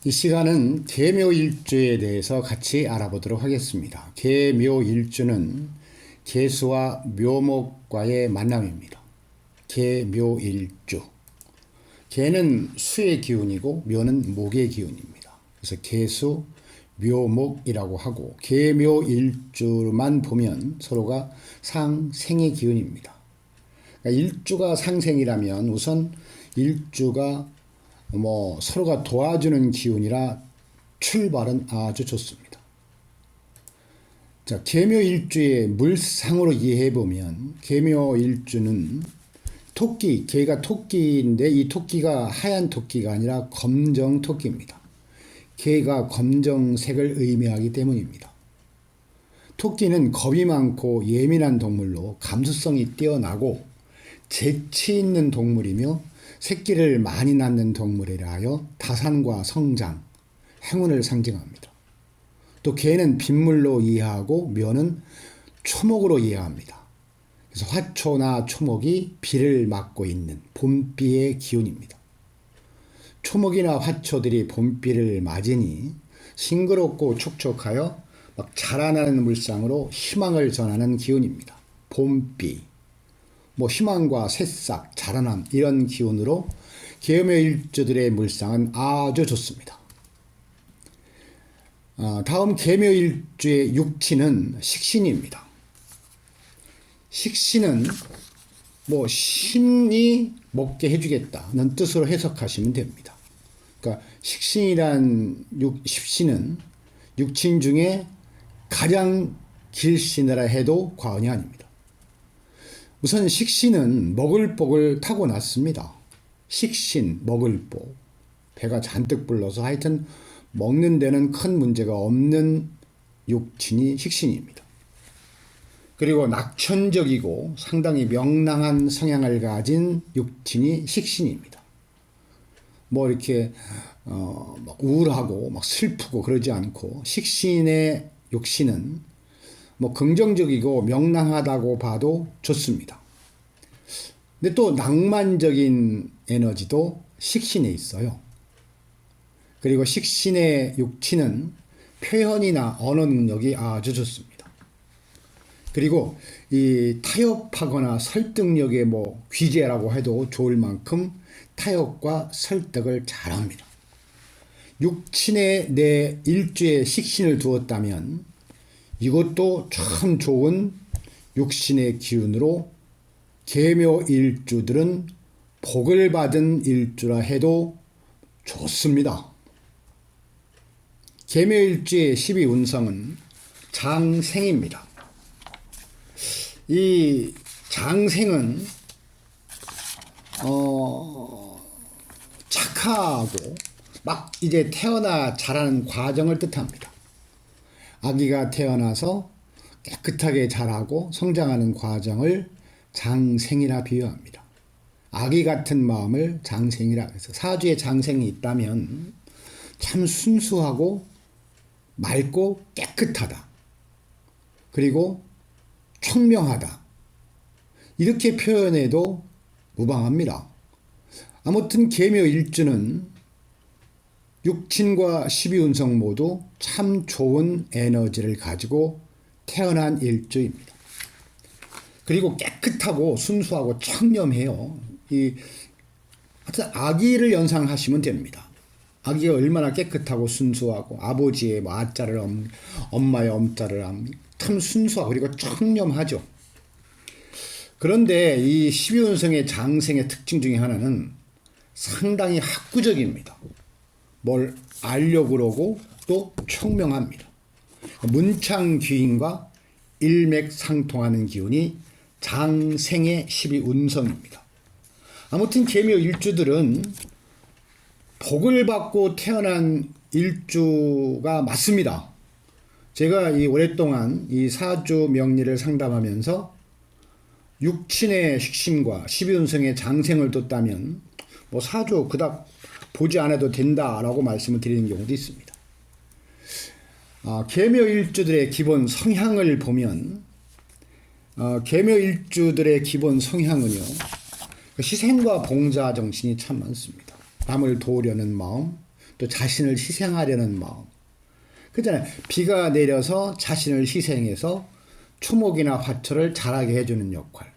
이 시간은 계묘일주에 대해서 같이 알아보도록 하겠습니다. 계묘일주는 계수와 묘목과의 만남입니다. 계묘일주. 계는 수의 기운이고 묘는 목의 기운입니다. 그래서 계수, 묘목이라고 하고 계묘일주만 보면 서로가 상생의 기운입니다. 그러니까 일주가 상생이라면 우선 일주가 서로가 도와주는 기운이라 출발은 아주 좋습니다. 자, 계묘일주의 물상으로 이해해보면 계묘일주는 토끼, 개가 토끼인데 이 토끼가 하얀 토끼가 아니라 검정 토끼입니다. 개가 검정색을 의미하기 때문입니다. 토끼는 겁이 많고 예민한 동물로 감수성이 뛰어나고 재치 있는 동물이며 새끼를 많이 낳는 동물이라 하여 다산과 성장, 행운을 상징합니다. 또 개는 빗물로 이해하고 묘는 초목으로 이해합니다. 그래서 화초나 초목이 비를 맞고 있는 봄비의 기운입니다. 초목이나 화초들이 봄비를 맞으니 싱그럽고 촉촉하여 막 자라나는 물상으로 희망을 전하는 기운입니다. 봄비. 희망과 새싹, 자라남 이런 기운으로 계묘일주들의 물상은 아주 좋습니다. 다음 계묘일주의 육친은 식신입니다. 식신은 신이 먹게 해주겠다는 뜻으로 해석하시면 됩니다. 그러니까 식신이란 십신은 육친 중에 가장 길신이라 해도 과언이 아닙니다. 우선 식신은 먹을 복을 타고났습니다. 식신, 먹을 복. 배가 잔뜩 불러서 하여튼 먹는 데는 큰 문제가 없는 육친이 식신입니다. 그리고 낙천적이고 상당히 명랑한 성향을 가진 육친이 식신입니다. 이렇게 우울하고 슬프고 그러지 않고 식신의 육신은 긍정적이고 명랑하다고 봐도 좋습니다. 근데 또 낭만적인 에너지도 식신에 있어요. 그리고 식신의 육친은 표현이나 언어 능력이 아주 좋습니다. 그리고 이 타협하거나 설득력의 귀재라고 해도 좋을 만큼 타협과 설득을 잘합니다. 육친에 내 일주에 식신을 두었다면 이것도 참 좋은 육신의 기운으로 계묘일주들은 복을 받은 일주라 해도 좋습니다. 계묘일주의 12운성은 장생입니다. 이 장생은 착하고 이제 태어나 자라는 과정을 뜻합니다. 아기가 태어나서 깨끗하게 자라고 성장하는 과정을 장생이라 비유합니다. 아기 같은 마음을 장생이라 해서 사주에 장생이 있다면 참 순수하고 맑고 깨끗하다. 그리고 총명하다. 이렇게 표현해도 무방합니다. 아무튼 계묘일주는 육친과 12운성 모두 참 좋은 에너지를 가지고 태어난 일주입니다. 그리고 깨끗하고 순수하고 청렴해요. 하여튼 아기를 연상하시면 됩니다. 아기가 얼마나 깨끗하고 순수하고 아버지의 아자를 엄마의 엄자를 참 순수하고 그리고 청렴하죠. 그런데 이 12운성의 장생의 특징 중에 하나는 상당히 학구적입니다. 뭘 알려고 그러고 또 총명합니다. 문창귀인과 일맥상통하는 기운이 장생의 12운성입니다. 아무튼 계묘일주들은 복을 받고 태어난 일주가 맞습니다. 제가 오랫동안 이 사주 명리를 상담하면서 육친의 식신과 12운성의 장생을 뒀다면 사주 그닥 보지 않아도 된다라고 말씀을 드리는 경우도 있습니다. 계묘일주들의 기본 성향을 보면 계묘일주들의 기본 성향은요, 희생과 봉사 정신이 참 많습니다. 남을 도우려는 마음, 또 자신을 희생하려는 마음. 그잖아요. 비가 내려서 자신을 희생해서 초목이나 화초를 자라게 해주는 역할.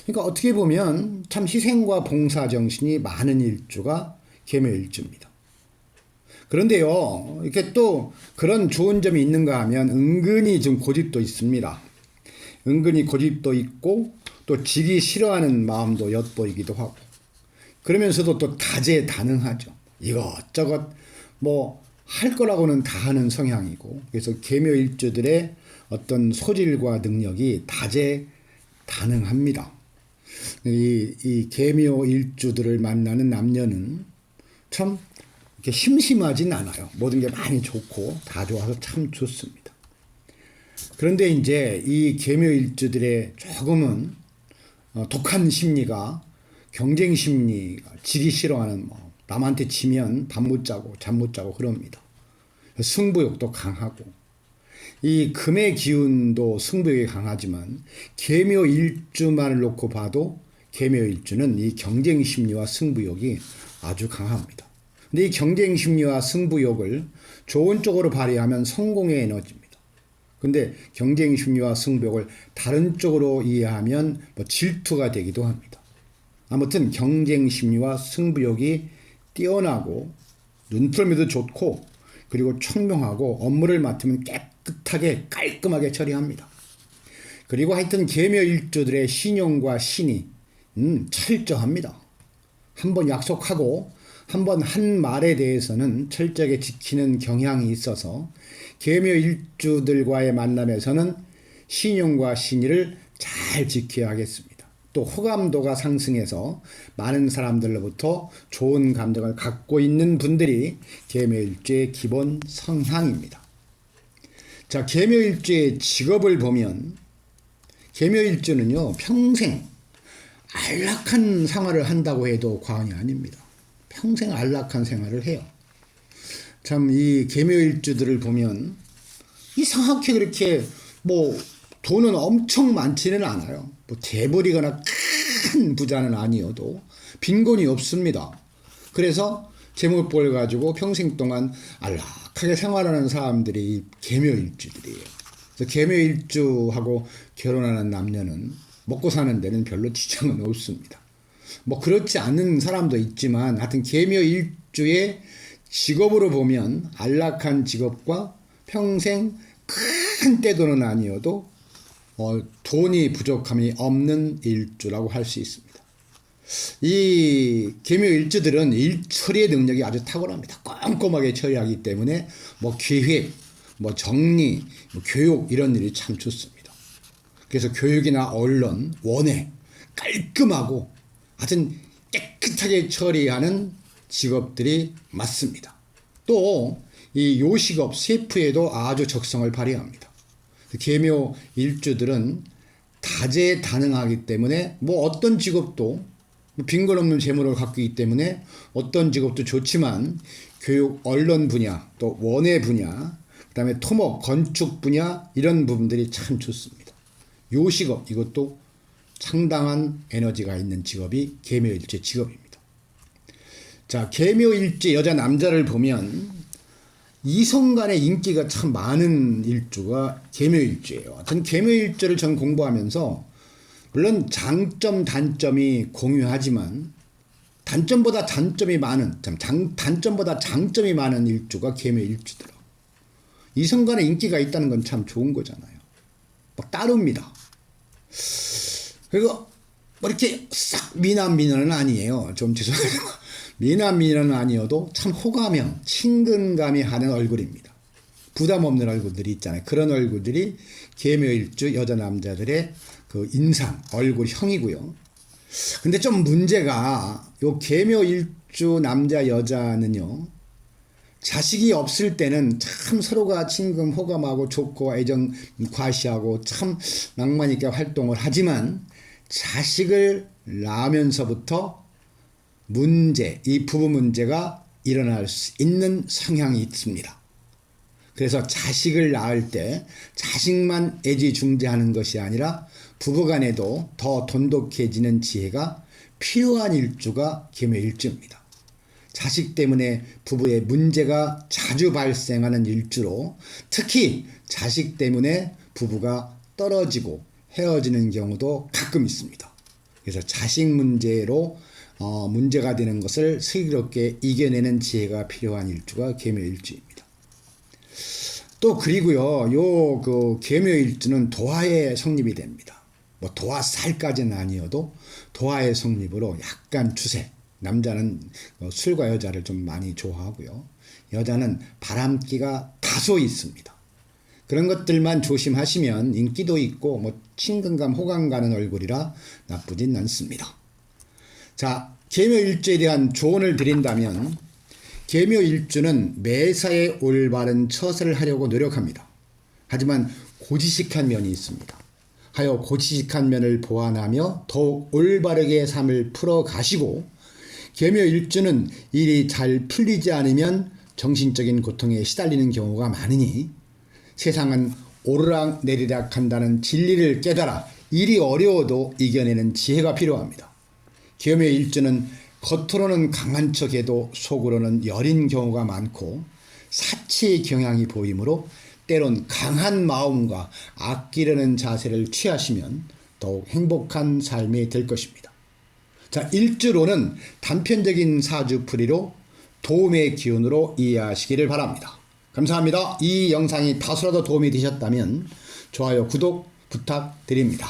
그러니까 어떻게 보면 참 희생과 봉사 정신이 많은 일주가 계묘일주입니다. 그런데요, 이렇게 또 그런 좋은 점이 있는가 하면 은근히 좀 고집도 있습니다. 은근히 고집도 있고 또 지기 싫어하는 마음도 엿보이기도 하고, 그러면서도 또 다재다능하죠. 이것저것 뭐 할 거라고는 다 하는 성향이고, 그래서 계묘일주들의 어떤 소질과 능력이 다재다능합니다. 이 계묘일주들을 만나는 남녀는 참 이렇게 심심하진 않아요. 모든 게 많이 좋고 다 좋아서 참 좋습니다. 그런데 이제 이 계묘일주들의 조금은 독한 심리가 경쟁 심리가, 지기 싫어하는 마음, 남한테 지면 밤 못 자고 잠 못 자고 그럽니다. 승부욕도 강하고, 이 금의 기운도 승부욕이 강하지만 계묘일주만을 놓고 봐도 계묘일주는 이 경쟁 심리와 승부욕이 아주 강합니다. 근데 이 경쟁 심리와 승부욕을 좋은 쪽으로 발휘하면 성공의 에너지입니다. 근데 경쟁 심리와 승부욕을 다른 쪽으로 이해하면 뭐 질투가 되기도 합니다. 아무튼 경쟁 심리와 승부욕이 뛰어나고 눈썰미도 좋고, 그리고 청명하고 업무를 맡으면 깨끗하게 깔끔하게 처리합니다. 그리고 하여튼 계묘일주들의 신용과 신의 철저합니다. 한번 약속하고 한번 한 말에 대해서는 철저하게 지키는 경향이 있어서 계묘일주들과의 만남에서는 신용과 신의를 잘 지켜야 하겠습니다. 또 호감도가 상승해서 많은 사람들로부터 좋은 감정을 갖고 있는 분들이 계묘일주의 기본 성향입니다. 자, 계묘일주의 직업을 보면 계묘일주는요, 평생 안락한 생활을 한다고 해도 과언이 아닙니다. 평생 안락한 생활을 해요. 참 이 계묘일주들을 보면 이상하게 그렇게 뭐 돈은 엄청 많지는 않아요. 뭐 대벌이거나 큰 부자는 아니어도 빈곤이 없습니다. 그래서 재물벌 가지고 평생 동안 안락하게 생활하는 사람들이 계묘일주들이에요. 그래서 계묘일주하고 결혼하는 남녀는 먹고 사는 데는 별로 지장은 없습니다. 뭐 그렇지 않은 사람도 있지만 하여튼 계묘일주의 직업으로 보면 안락한 직업과 평생 큰 떼돈은 아니어도 돈이 부족함이 없는 일주라고 할 수 있습니다. 이 계묘일주들은 일 처리의 능력이 아주 탁월합니다. 꼼꼼하게 처리하기 때문에 뭐 계획, 뭐 정리, 뭐 교육 이런 일이 참 좋습니다. 그래서 교육이나 언론, 원회 깔끔하고 하여튼 깨끗하게 처리하는 직업들이 맞습니다. 또 이 요식업, 셰프에도 아주 적성을 발휘합니다. 계묘 일주들은 다재다능하기 때문에 뭐 어떤 직업도 빈곤 없는 재물을 갖고 있기 때문에 어떤 직업도 좋지만 교육, 언론 분야, 또 원예 분야, 그다음에 토목, 건축 분야 이런 부분들이 참 좋습니다. 요식업 이것도 상당한 에너지가 있는 직업이 계묘일주 직업입니다. 자, 계묘일주 여자 남자를 보면 이성 간의 인기가 참 많은 일주가 계묘일주예요. 전 계묘일주를 전 공부하면서 물론 장점 단점이 공유하지만 단점보다 장점이 많은 일주가 계묘일주더라고요. 이성 간의 인기가 있다는 건 참 좋은 거잖아요. 막 따릅니다. 그리고 뭐 이렇게 싹 미남미녀는 아니에요. 좀 죄송해요. 미남미녀는 아니어도 참 호감형, 친근감이 가는 얼굴입니다. 부담 없는 얼굴들이 있잖아요. 그런 얼굴들이 계묘일주 여자 남자들의 그 인상, 얼굴형이고요. 근데 좀 문제가 요 계묘일주 남자 여자는요, 자식이 없을 때는 참 서로가 친근 호감하고 좋고 애정 과시하고 참 낭만 있게 활동을 하지만 자식을 낳으면서부터 이 부부 문제가 일어날 수 있는 성향이 있습니다. 그래서 자식을 낳을 때 자식만 애지중지하는 것이 아니라 부부간에도 더 돈독해지는 지혜가 필요한 일주가 계묘일주입니다. 자식 때문에 부부의 문제가 자주 발생하는 일주로 특히 자식 때문에 부부가 떨어지고 헤어지는 경우도 가끔 있습니다. 그래서 자식 문제로 문제가 되는 것을 슬기롭게 이겨내는 지혜가 필요한 일주가 계묘일주입니다. 또 그리고요, 요 계묘일주는 도화의 성립이 됩니다. 뭐 도화살까지는 아니어도 도화의 성립으로 약간 추세. 남자는 술과 여자를 좀 많이 좋아하고요. 여자는 바람기가 다소 있습니다. 그런 것들만 조심하시면 인기도 있고 뭐 친근감, 호감 가는 얼굴이라 나쁘진 않습니다. 자, 계묘일주에 대한 조언을 드린다면 계묘일주는 매사에 올바른 처사를 하려고 노력합니다. 하지만 고지식한 면이 있습니다. 하여 고지식한 면을 보완하며 더욱 올바르게 삶을 풀어가시고 계묘일주는 일이 잘 풀리지 않으면 정신적인 고통에 시달리는 경우가 많으니 세상은 오르락 내리락 한다는 진리를 깨달아 일이 어려워도 이겨내는 지혜가 필요합니다. 계묘일주는 겉으로는 강한 척해도 속으로는 여린 경우가 많고 사치의 경향이 보이므로 때론 강한 마음과 아끼려는 자세를 취하시면 더욱 행복한 삶이 될 것입니다. 자, 일주로는 단편적인 사주풀이로 도움의 기운으로 이해하시기를 바랍니다. 감사합니다. 이 영상이 다소라도 도움이 되셨다면 좋아요, 구독 부탁드립니다.